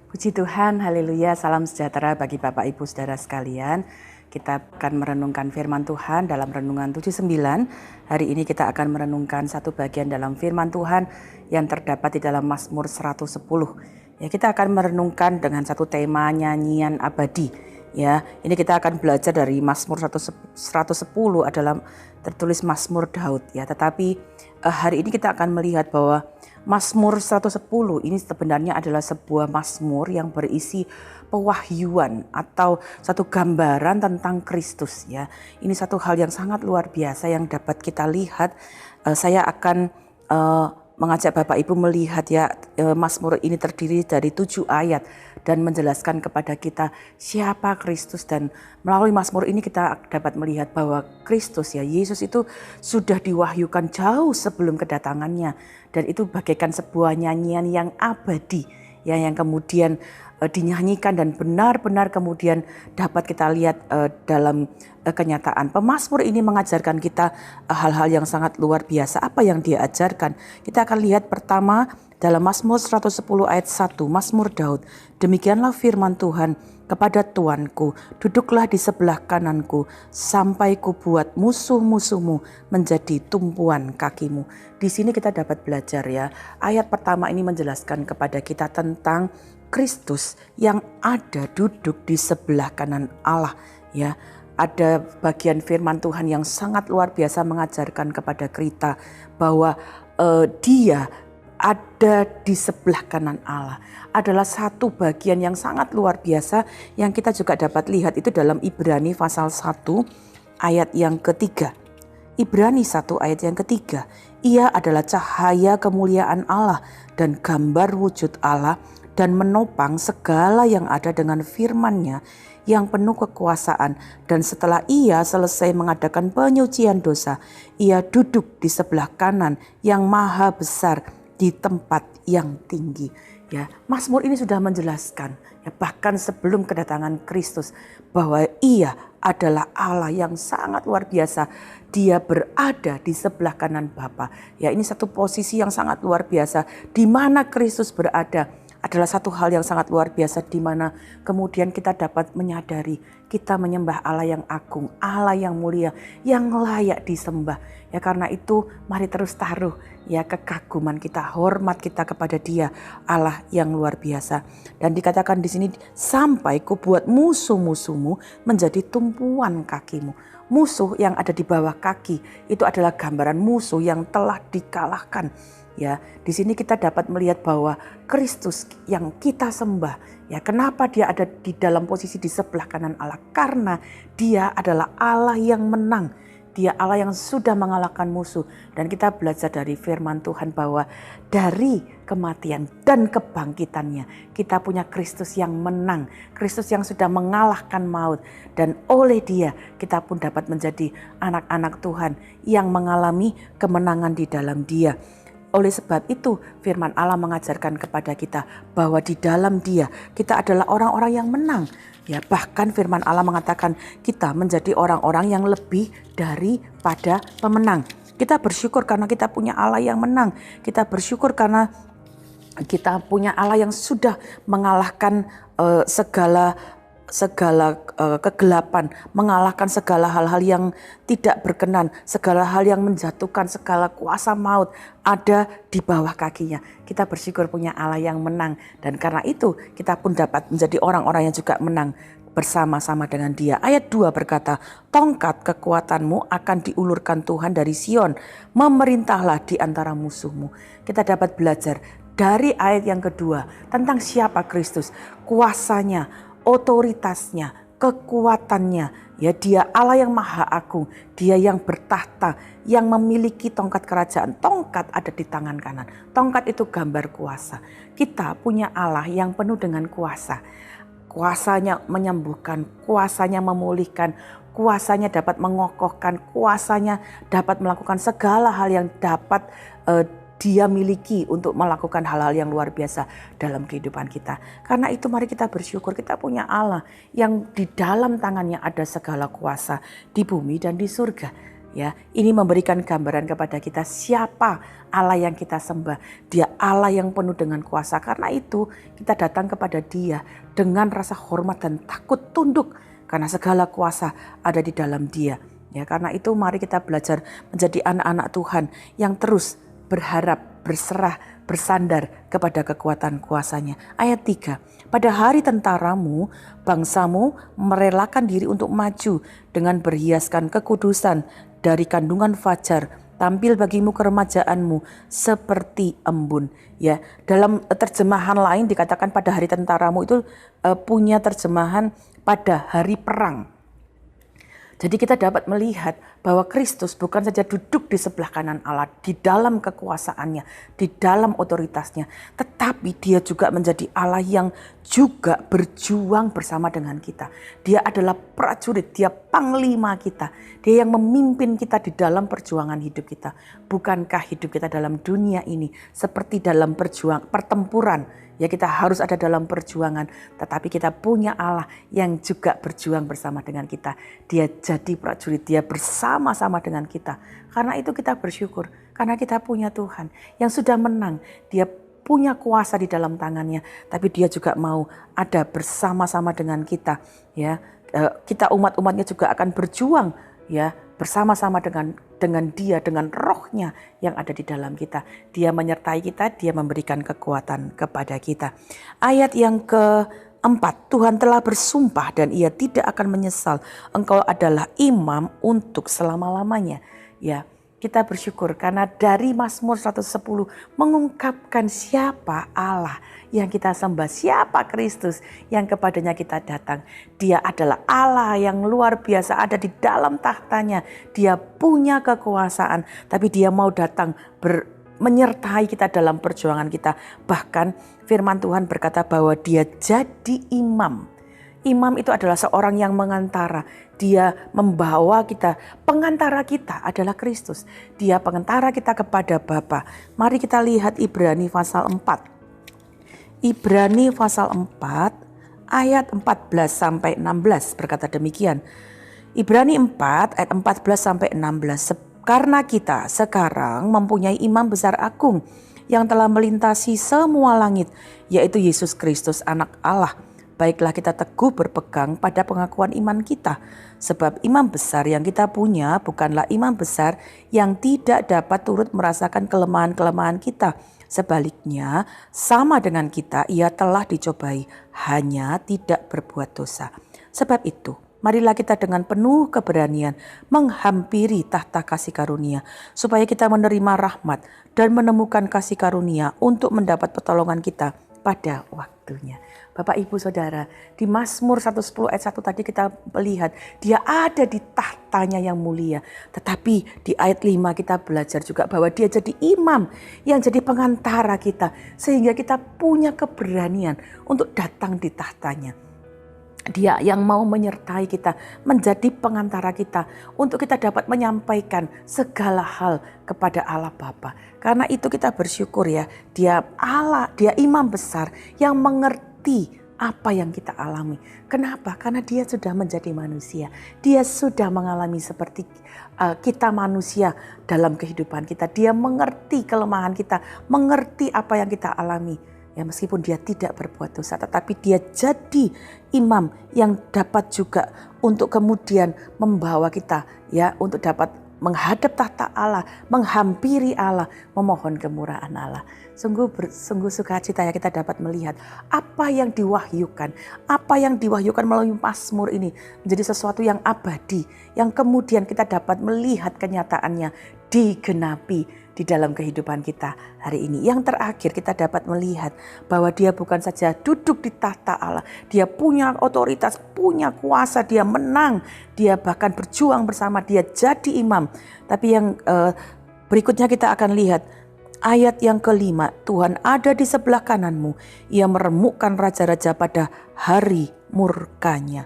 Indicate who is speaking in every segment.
Speaker 1: Puji Tuhan, haleluya, salam sejahtera bagi Bapak Ibu Saudara sekalian. Kita akan merenungkan firman Tuhan dalam Renungan 79. Hari ini kita akan merenungkan satu bagian dalam firman Tuhan yang terdapat di dalam Mazmur 110. Ya, kita akan merenungkan dengan satu tema nyanyian abadi. Ya, ini kita akan belajar dari Mazmur 110 adalah tertulis Mazmur Daud ya, tetapi hari ini kita akan melihat bahwa Mazmur 110 ini sebenarnya adalah sebuah mazmur yang berisi pewahyuan atau satu gambaran tentang Kristus ya. Ini satu hal yang sangat luar biasa yang dapat kita lihat. Saya akan mengajak Bapak Ibu melihat ya, Mazmur ini terdiri dari 7 ayat dan menjelaskan kepada kita siapa Kristus, dan melalui Mazmur ini kita dapat melihat bahwa Kristus ya, Yesus itu sudah diwahyukan jauh sebelum kedatangannya, dan itu bagaikan sebuah nyanyian yang abadi ya, yang kemudian dinyanyikan dan benar-benar kemudian dapat kita lihat dalam kenyataan. Pemazmur ini mengajarkan kita hal-hal yang sangat luar biasa. Apa yang dia ajarkan? Kita akan lihat pertama dalam Mazmur 110 ayat 1, Mazmur Daud. Demikianlah firman Tuhan kepada Tuanku, duduklah di sebelah kananku sampai kubuat musuh-musuhmu menjadi tumpuan kakimu. Di sini kita dapat belajar ya. Ayat pertama ini menjelaskan kepada kita tentang Kristus yang ada duduk di sebelah kanan Allah ya. Ada bagian firman Tuhan yang sangat luar biasa mengajarkan kepada kita bahwa dia ada di sebelah kanan Allah. Adalah satu bagian yang sangat luar biasa yang kita juga dapat lihat itu dalam Ibrani pasal 1 ayat yang ketiga. Ibrani 1 ayat yang ketiga. Ia adalah cahaya kemuliaan Allah dan gambar wujud Allah, dan menopang segala yang ada dengan firman-Nya yang penuh kekuasaan. Dan setelah ia selesai mengadakan penyucian dosa, ia duduk di sebelah kanan yang maha besar di tempat yang tinggi. Ya, Mazmur ini sudah menjelaskan ya, bahkan sebelum kedatangan Kristus, bahwa ia adalah Allah yang sangat luar biasa. Dia berada di sebelah kanan Bapa. Ya, ini satu posisi yang sangat luar biasa di mana Kristus berada. Adalah satu hal yang sangat luar biasa, di mana kemudian kita dapat menyadari kita menyembah Allah yang agung, Allah yang mulia, yang layak disembah. Ya, karena itu mari terus taruh ya kekaguman kita, hormat kita kepada Dia, Allah yang luar biasa. Dan dikatakan di sini, sampai kubuat musuh-musuhmu menjadi tumpuan kakimu. Musuh yang ada di bawah kaki itu adalah gambaran musuh yang telah dikalahkan. Ya, di sini kita dapat melihat bahwa Kristus yang kita sembah, ya, kenapa dia ada di dalam posisi di sebelah kanan Allah? Karena dia adalah Allah yang menang. Dia Allah yang sudah mengalahkan musuh. Dan kita belajar dari firman Tuhan bahwa dari kematian dan kebangkitannya kita punya Kristus yang menang. Kristus yang sudah mengalahkan maut. Dan oleh Dia kita pun dapat menjadi anak-anak Tuhan yang mengalami kemenangan di dalam Dia. Oleh sebab itu firman Allah mengajarkan kepada kita bahwa di dalam Dia kita adalah orang-orang yang menang. Ya, bahkan firman Allah mengatakan kita menjadi orang-orang yang lebih daripada pemenang. Kita bersyukur karena kita punya Allah yang menang. Kita bersyukur karena kita punya Allah yang sudah mengalahkan segala kegelapan, mengalahkan segala hal-hal yang tidak berkenan, segala hal yang menjatuhkan, segala kuasa maut ada di bawah kakinya. Kita bersyukur punya Allah yang menang, dan karena itu kita pun dapat menjadi orang-orang yang juga menang bersama-sama dengan Dia. Ayat 2 berkata, tongkat kekuatanmu akan diulurkan Tuhan dari Sion, memerintahlah di antara musuhmu. Kita dapat belajar dari ayat yang kedua tentang siapa Kristus, kuasanya, otoritasnya, kekuatannya. Ya, Dia Allah yang maha agung, Dia yang bertahta, yang memiliki tongkat kerajaan. Tongkat ada di tangan kanan. Tongkat itu gambar kuasa. Kita punya Allah yang penuh dengan kuasa. Kuasanya menyembuhkan, kuasanya memulihkan, kuasanya dapat mengokohkan, kuasanya dapat melakukan segala hal yang dapat Dia miliki untuk melakukan hal-hal yang luar biasa dalam kehidupan kita. Karena itu mari kita bersyukur kita punya Allah yang di dalam tangannya ada segala kuasa di bumi dan di surga. Ya, ini memberikan gambaran kepada kita siapa Allah yang kita sembah. Dia Allah yang penuh dengan kuasa. Karena itu kita datang kepada Dia dengan rasa hormat dan takut tunduk. Karena segala kuasa ada di dalam Dia. Ya, karena itu mari kita belajar menjadi anak-anak Tuhan yang terus berharap, berserah, bersandar kepada kekuatan kuasanya. Ayat 3, pada hari tentaramu, bangsamu merelakan diri untuk maju dengan berhiaskan kekudusan dari kandungan fajar, tampil bagimu keremajaanmu seperti embun. Ya, dalam terjemahan lain dikatakan pada hari tentaramu itu punya terjemahan pada hari perang. Jadi kita dapat melihat bahwa Kristus bukan saja duduk di sebelah kanan Allah, di dalam kekuasaannya, di dalam otoritasnya. Tetapi dia juga menjadi Allah yang juga berjuang bersama dengan kita. Dia adalah prajurit, dia panglima kita. Dia yang memimpin kita di dalam perjuangan hidup kita. Bukankah hidup kita dalam dunia ini seperti dalam pertempuran? Ya, kita harus ada dalam perjuangan, tetapi kita punya Allah yang juga berjuang bersama dengan kita. Dia jadi prajurit, dia bersama-sama dengan kita. Karena itu kita bersyukur, karena kita punya Tuhan yang sudah menang. Dia punya kuasa di dalam tangannya, tapi dia juga mau ada bersama-sama dengan kita. Ya, kita umat-umatnya juga akan berjuang, ya, bersama-sama dengan dia, dengan rohnya yang ada di dalam kita. Dia menyertai kita, dia memberikan kekuatan kepada kita. Ayat yang keempat, Tuhan telah bersumpah dan ia tidak akan menyesal. Engkau adalah imam untuk selama-lamanya. Ya, kita bersyukur karena dari Mazmur 110 mengungkapkan siapa Allah yang kita sembah, siapa Kristus yang kepadanya kita datang. Dia adalah Allah yang luar biasa ada di dalam tahtanya. Dia punya kekuasaan, tapi dia mau datang menyertai kita dalam perjuangan kita. Bahkan firman Tuhan berkata bahwa dia jadi imam. Imam itu adalah seorang yang mengantara. Dia membawa kita, pengantara kita adalah Kristus. Dia pengantara kita kepada Bapa. Mari kita lihat Ibrani pasal 4. Ibrani pasal 4 ayat 14 sampai 16 berkata demikian. Ibrani 4 ayat 14 sampai 16. Karena kita sekarang mempunyai imam besar agung yang telah melintasi semua langit, yaitu Yesus Kristus anak Allah. Baiklah kita teguh berpegang pada pengakuan iman kita. Sebab imam besar yang kita punya bukanlah imam besar yang tidak dapat turut merasakan kelemahan-kelemahan kita. Sebaliknya, sama dengan kita, ia telah dicobai, hanya tidak berbuat dosa. Sebab itu, marilah kita dengan penuh keberanian menghampiri tahta kasih karunia, supaya kita menerima rahmat dan menemukan kasih karunia untuk mendapat pertolongan kita pada waktunya. Bapak, Ibu, Saudara, di Mazmur 110 ayat 1 tadi kita melihat dia ada di tahtanya yang mulia. Tetapi di ayat 5 kita belajar juga bahwa dia jadi imam yang jadi pengantara kita. Sehingga kita punya keberanian untuk datang di tahtanya. Dia yang mau menyertai kita, menjadi pengantara kita untuk kita dapat menyampaikan segala hal kepada Allah Bapa. Karena itu kita bersyukur ya, dia Allah, dia imam besar yang mengerti apa yang kita alami. Kenapa? Karena dia sudah menjadi manusia. Dia sudah mengalami seperti kita manusia dalam kehidupan kita. Dia mengerti kelemahan kita, mengerti apa yang kita alami. Ya, meskipun dia tidak berbuat dosa, tetapi dia jadi imam yang dapat juga untuk kemudian membawa kita ya untuk dapat menghadap tahta Allah, menghampiri Allah, memohon kemurahan Allah. Sungguh sukacita ya kita dapat melihat apa yang diwahyukan melalui Mazmur ini menjadi sesuatu yang abadi, yang kemudian kita dapat melihat kenyataannya digenapi di dalam kehidupan kita hari ini. Yang terakhir kita dapat melihat bahwa dia bukan saja duduk di tahta Allah. Dia punya otoritas, punya kuasa, dia menang. Dia bahkan berjuang bersama, dia jadi imam. Tapi yang berikutnya kita akan lihat ayat yang kelima. Tuhan ada di sebelah kananmu. Ia meremukkan raja-raja pada hari murkanya.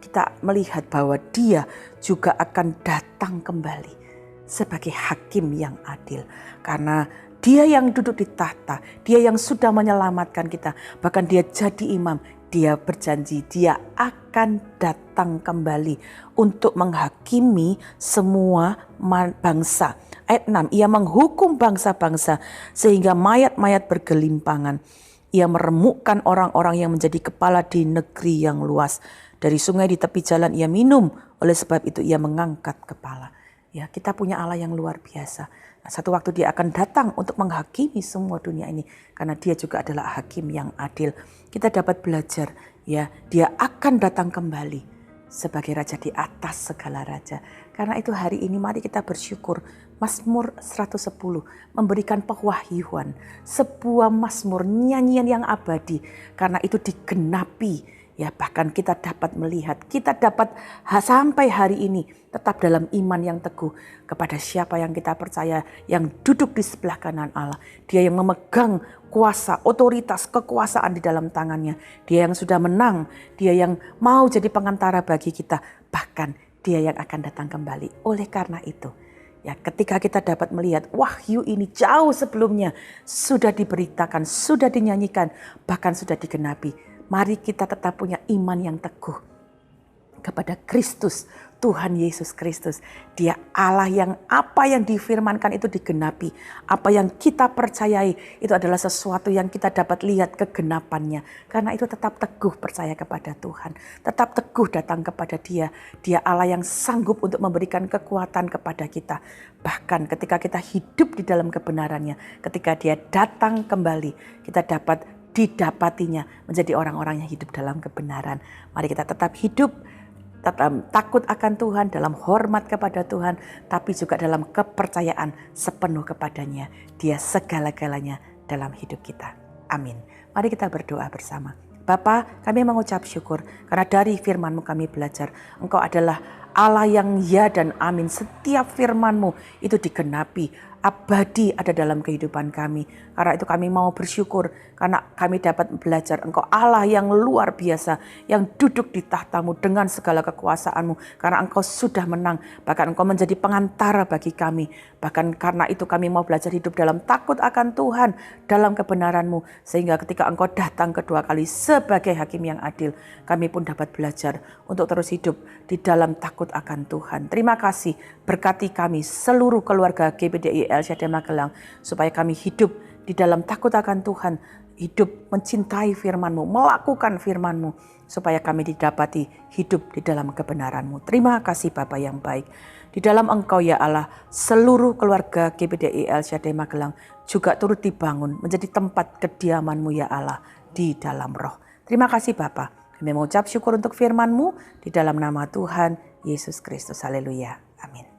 Speaker 1: Kita melihat bahwa dia juga akan datang kembali sebagai hakim yang adil. Karena dia yang duduk di tahta, dia yang sudah menyelamatkan kita, bahkan dia jadi imam, Dia berjanji dia akan datang kembali untuk menghakimi semua bangsa. Ayat 6, ia menghukum bangsa-bangsa sehingga mayat-mayat bergelimpangan. Ia meremukkan orang-orang yang menjadi kepala di negeri yang luas. Dari sungai di tepi jalan ia minum, oleh sebab itu ia mengangkat kepala. Ya, kita punya Allah yang luar biasa. Nah, satu waktu dia akan datang untuk menghakimi semua dunia ini, karena dia juga adalah hakim yang adil. Kita dapat belajar, ya, dia akan datang kembali sebagai raja di atas segala raja. Karena itu hari ini mari kita bersyukur. Mazmur 110 memberikan pewahyuan, sebuah mazmur, nyanyian yang abadi, karena itu digenapi. Ya, bahkan kita dapat melihat, kita dapat sampai hari ini tetap dalam iman yang teguh kepada siapa yang kita percaya, yang duduk di sebelah kanan Allah. Dia yang memegang kuasa, otoritas, kekuasaan di dalam tangannya. Dia yang sudah menang, dia yang mau jadi pengantara bagi kita. Bahkan dia yang akan datang kembali. Oleh karena itu, ya, ketika kita dapat melihat wahyu ini jauh sebelumnya sudah diberitakan, sudah dinyanyikan, bahkan sudah digenapi. Mari kita tetap punya iman yang teguh kepada Kristus, Tuhan Yesus Kristus. Dia Allah yang apa yang difirmankan itu digenapi. Apa yang kita percayai itu adalah sesuatu yang kita dapat lihat kegenapannya. Karena itu tetap teguh percaya kepada Tuhan. Tetap teguh datang kepada Dia. Dia Allah yang sanggup untuk memberikan kekuatan kepada kita. Bahkan ketika kita hidup di dalam kebenarannya, ketika Dia datang kembali, kita dapat didapatinya menjadi orang-orang yang hidup dalam kebenaran. Mari kita tetap hidup, tetap takut akan Tuhan, dalam hormat kepada Tuhan, tapi juga dalam kepercayaan sepenuh kepadanya. Dia segala-galanya dalam hidup kita. Amin. Mari kita berdoa bersama. Bapa, kami mengucap syukur karena dari firman-Mu kami belajar Engkau adalah Allah yang ya dan amin. Setiap firman-Mu itu digenapi, abadi ada dalam kehidupan kami. Karena itu kami mau bersyukur karena kami dapat belajar Engkau Allah yang luar biasa, yang duduk di tahta-Mu dengan segala kekuasaan-Mu. Karena Engkau sudah menang, bahkan Engkau menjadi pengantara bagi kami. Bahkan karena itu kami mau belajar hidup dalam takut akan Tuhan, dalam kebenaran-Mu. Sehingga ketika Engkau datang kedua kali sebagai hakim yang adil, kami pun dapat belajar untuk terus hidup di dalam takut akan Tuhan. Terima kasih, berkati kami seluruh keluarga GBDI El Shaddai Magelang, supaya kami hidup di dalam takut akan Tuhan, hidup mencintai firman-Mu, melakukan firman-Mu, supaya kami didapati hidup di dalam kebenaran-Mu. Terima kasih Bapa yang baik. Di dalam Engkau ya Allah, seluruh keluarga GBDI El Shaddai Magelang juga turut dibangun menjadi tempat kediaman-Mu ya Allah di dalam roh. Terima kasih Bapa. Kami mengucap syukur untuk firman-Mu di dalam nama Tuhan Yesus Kristus. Haleluya. Amin.